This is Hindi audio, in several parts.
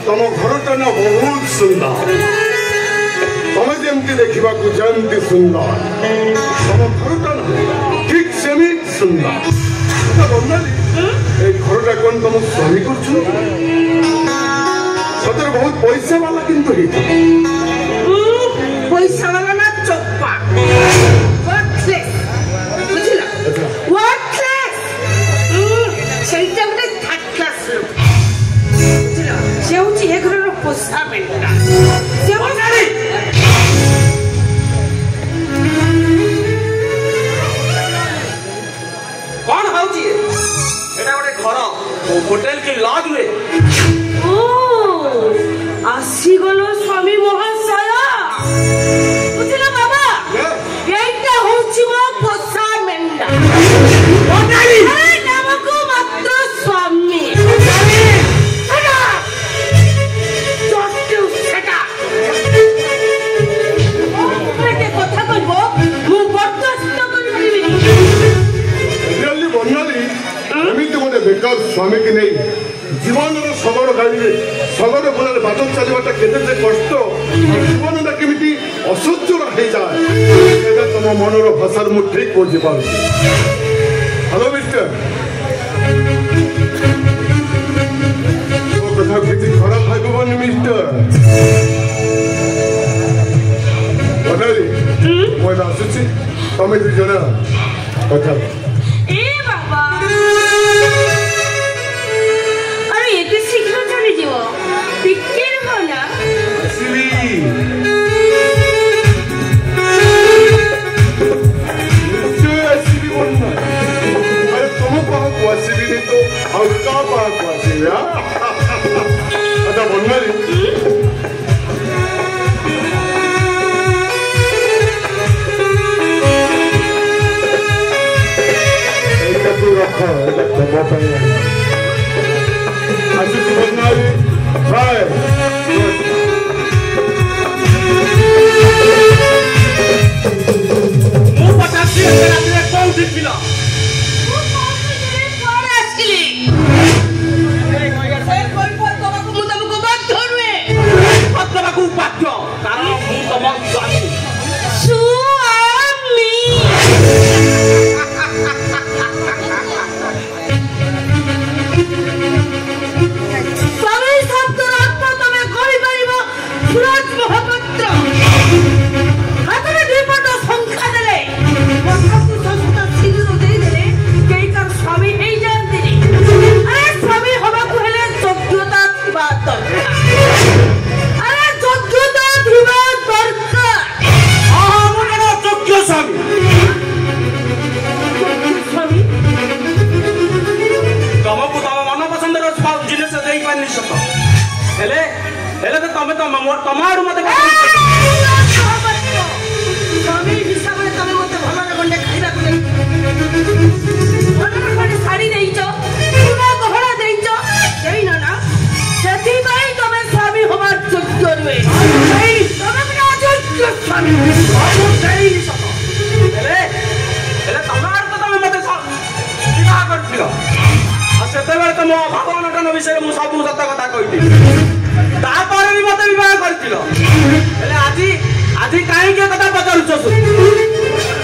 तुम घरटा ना बहुत सुंदर तुम जमी देखा जानती सुंदर तुम घरटा ना ठीक सेमी सुंदर बनाली घरटा कौन तुम स्वामी कर सतर बहुत पैसा वाला किंतु पैसा वाला ना चोप्पा worthless बुझिला worthless सेटा गोटे थर्ड क्लास लोक बुझिला से होची ए घर रो पोसा मेंटा से बनाली कौन होची एटा गोटे घर होटल की लॉज रे ओ आसी गलो स्वामी महाशय बुझिला बाबा एटा होची मो पोसा मेंटा बनाली ए नामको मात्र स्वामी बनाली सेटा जस्ट सेटा ओटे কথা কইব মু বরদাস্ত করি পারিবি रियली बनाली एमिति गोटे बेकार स्वामी की नहीं जीवन शगर गाड़ी शगर बोल बात चलवाटा केते कष्ट जीवन केमी असह्य हो जाए तुम मनर भाषा मुझे ठीक बुझीपार हेलो मिस्टर कथा किसी खराब भागवन मिस्टर बनाली मुझे आसुची तुम दु जन कथा ए बाबा अरे एते शीघ्र चली जीवो टिके रहो ना आसली निश्चय आसली बोलना अरे तुम पाहक आसली नहीं तो और का पाहक आसली अच्छा बनाली रख आसुची बनाली हाय मु पचासी रात्रि कौन सी पिला वो कौन से पर आसली ए कोई पर तमको मु तमको बात धरुए पत्तबाकू बाध्य कारण मु तम स्वामी स्वामी स्वामी शब्द अर्थ तमे कहि परिबो सूरज महापात्र हातरे दुईपट संख्या देले मथाकु संस्कृत सिंदूर देई देले केई कर स्वामी हेई जानती अरे स्वामी हबाकु हेले योग्यता थिबा दरकार अरे योग्यता थिबा दरकार मुझे योग्य स्वामी स्वामी तुमको तुम मन पसंद जिनिस देई पानी सत हेले हेले तो तुम तुम आड़ मत स्वामी हिसाब रे तमे मते भलो रे गंडे खाइबा को देई भलो रे गंडे साड़ी देइचो पूरा गहना देइचो देई ना ना सेति भाई तमे स्वामी होबार योग्य रे ei तमे बिना योग्य स्वामी बाबू देई सत हेले हेले तुम आड़ तो तुम मते विवाह करथिलो आ सेते बेले तुम भगवान नटन विषय मु सब सत्य कथा कहिथि तापर भी मते विवाह करथिलो हेले आजी आजी काहे के कथा पचारुछो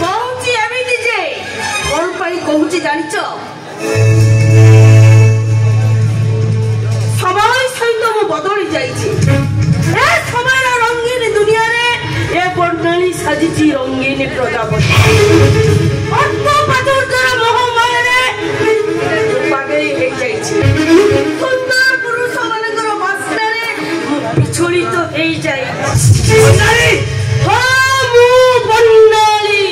कहूची एमिति जे कोन पई कहूची जानिचो समय सहित मु बदली जाइछि ए समय रंगीन दुनिया रे ए बर्णाली साजिछि रंगीन प्रजापति अर्थ पाचुर्जर मोहमाया रे पागल हे जाइछि सुंदर पुरुष मानकर वासना रे बिछोड़ित हे जाइछि बर्णाली हां मु बर्णाली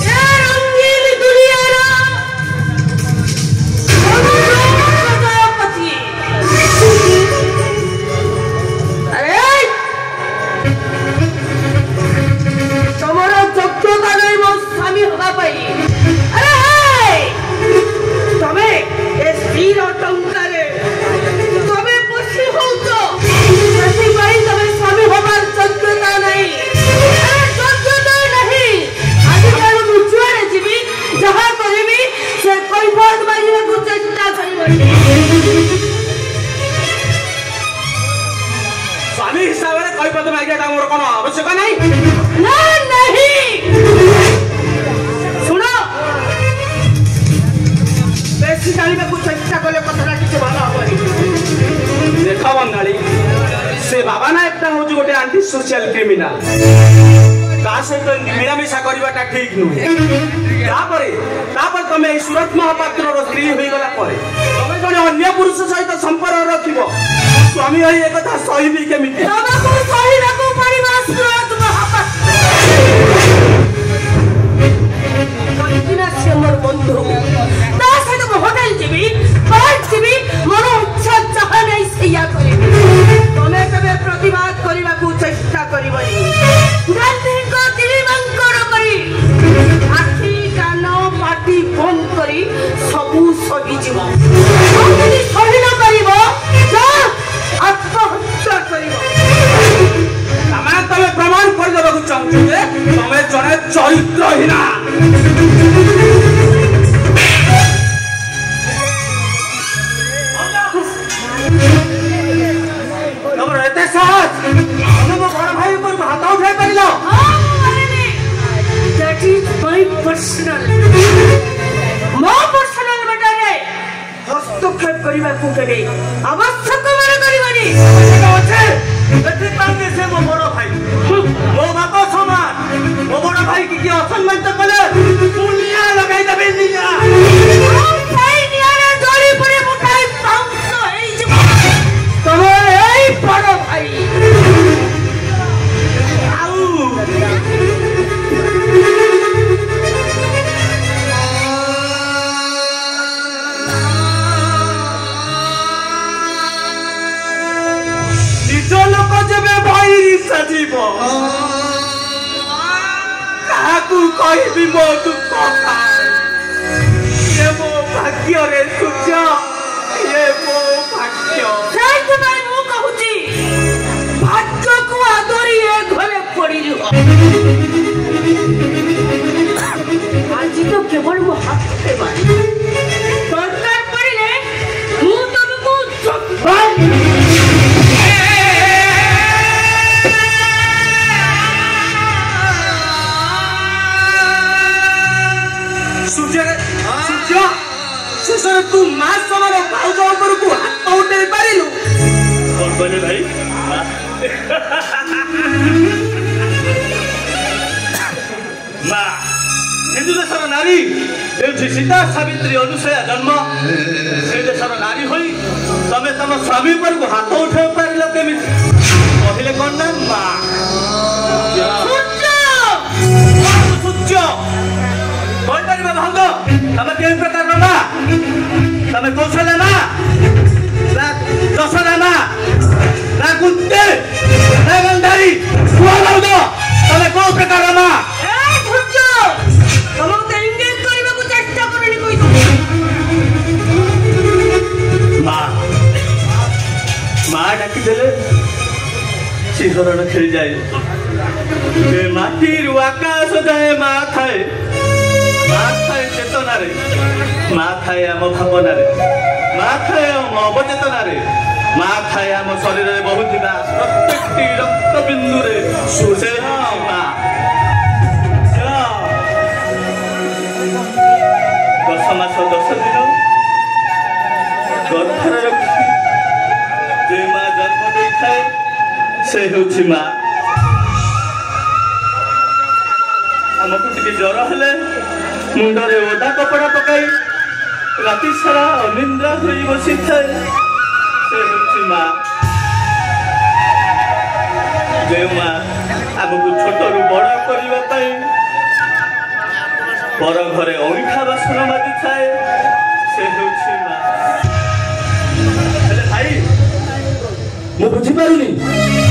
ए रंगीन दुनिया रा प्रजापति अरे बाबा नायकटा हूँ गोटे आंटी सोशल क्रिमिनाल ता सहित मिलामिशा करवाटा ठीक नुहे तुम सूरत महापात्र स्त्री हो गला तुम जड़े अन्य पुरुष सहित संपर्क रखिब स्वामी हो एक कथा सही केमी मोर बंधु होटेल जीवी मोर इच्छा चाह नहीं सैया तुम्हें केवे प्रतिवाद करने को चेष्टा कर गांधी को दिलीबंकर करी आखि कान पाटी बंद करी सबू सही जीव सही न कर आत्महत्या कर तुम प्रमाण करदेवा चाहूँ जे तुम जड़े चरित्रहीना हस्तक्षेप करने को केवे आवश्यक माने करबनी से मो बड़ भाई मो बाप समान मो बड़ भाई की असम्मान तो कले दुनिया लगाई देबे निया भाई निया रे जोड़ी पड़े मुठाई पाउंस एई जे तमे एई बड़ भाई आउ लोक जब भाई सजीव काकू कहबी मो दुख ये मो भाग्य रे सूर्य ये मो भाग्य भाई मु कहूची भाग्य को आदरी ए घरे पड़िलु आज तो केवल मो हाथ पे मारी दरकार पड़िले मु तुमको सूर्य तू माँ समान भाज को हाथ उठे पारू कौन कहले भाई माँ हिंदू देशर नारी सीता सावित्री अनुसया जन्म से देशर नारी हो तमें तुम स्वामी पर हाथ उठे पार केमी कहले कौन ना माँ सूर्य कहीपर भांग तमें के प्रकार ना तमें कौशल्या ना दशरा ना कुंते ना गंधारी तमें कौ प्रकार ना माँ डाकिदेले शिहरण खेल जाए माटी आकाश जाए माँ थाए चेतना रे माँ थाए आम भावना रे माँ थाए आम अवचेतना रे माँ थाए आम शरीर में बहुथिबा प्रत्येक रक्त बिंदु रे सुसे माँ 10 मास 10 दिन गर्भर रखी जे माँ जन्म दे थाए से होछि माँ आमको टिके ज्वर हेले मुंडरे ओदा कपड़ा पकाई राति सारा अनिंद्रा हो बसी थाए से होछि माँ जे माँ आमको छोटरू बड़ करने पर घरे अंगीठा बासन माजी थाए से होछि माँ हेले भाई मु बुझी पारुनी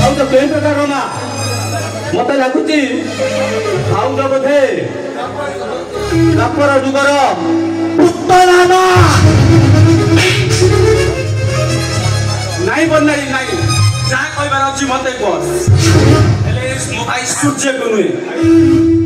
आउ तो के प्रकार माँ मत लगुच भाउज बोधे कापर जुगर पुतला नाई बनाई नाई जहाँ कहबार अच्छी मत कह मो भाई सूर्य को नुहे